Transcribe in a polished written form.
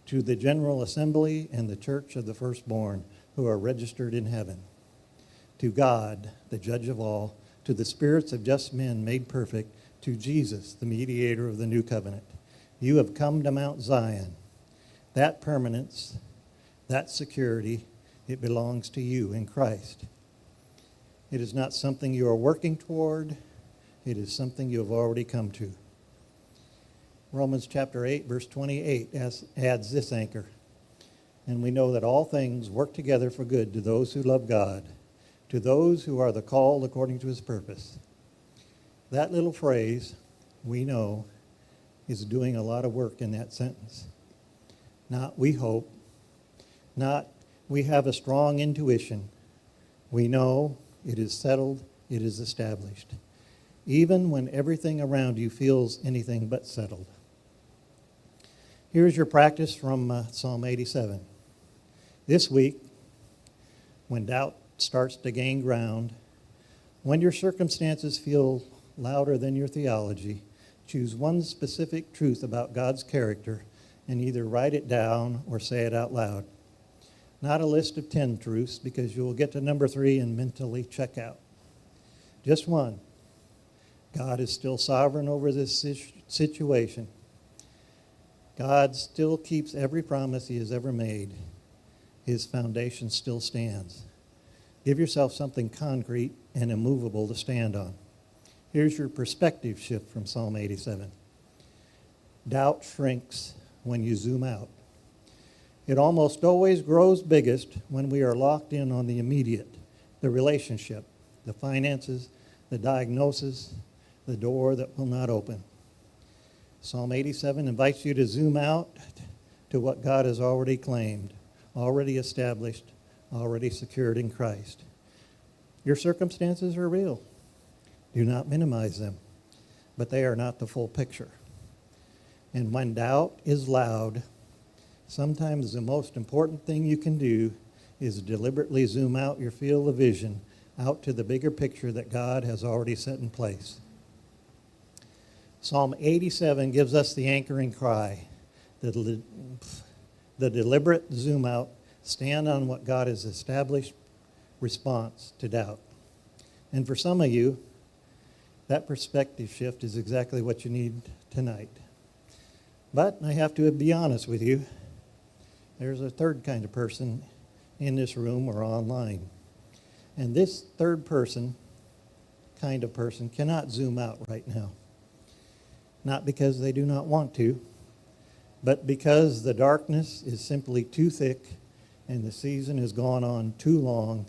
to the general assembly and the church of the firstborn who are registered in heaven, to God, the judge of all, to the spirits of just men made perfect, to Jesus, the mediator of the new covenant. You have come to Mount Zion. That permanence, that security, it belongs to you in Christ. It is not something you are working toward. It is something you have already come to. Romans chapter 8, verse 28 adds this anchor. And we know that all things work together for good to those who love God, to those who are the called according to his purpose. That little phrase, we know, is doing a lot of work in that sentence. Not we hope, not we have a strong intuition. We know it is settled, it is established. Even when everything around you feels anything but settled. Here's your practice from Psalm 87. This week, when doubt starts to gain ground, when your circumstances feel louder than your theology, choose one specific truth about God's character and either write it down or say it out loud. Not a list of 10 truths, because you will get to number 3 and mentally check out. Just one. God is still sovereign over this situation. God still keeps every promise he has ever made. His foundation still stands. Give yourself something concrete and immovable to stand on. Here's your perspective shift from Psalm 87. Doubt shrinks when you zoom out. It almost always grows biggest when we are locked in on the immediate, the relationship, the finances, the diagnosis, the door that will not open. Psalm 87 invites you to zoom out to what God has already claimed, already established, already secured in Christ. Your circumstances are real. Do not minimize them, but they are not the full picture. And when doubt is loud, sometimes the most important thing you can do is deliberately zoom out your field of vision out to the bigger picture that God has already set in place. Psalm 87 gives us the anchoring cry, the deliberate zoom out, stand on what God has established response to doubt. And for some of you, that perspective shift is exactly what you need tonight. But I have to be honest with you, there's a third kind of person in this room or online. And this third kind of person cannot zoom out right now. Not because they do not want to, but because the darkness is simply too thick and the season has gone on too long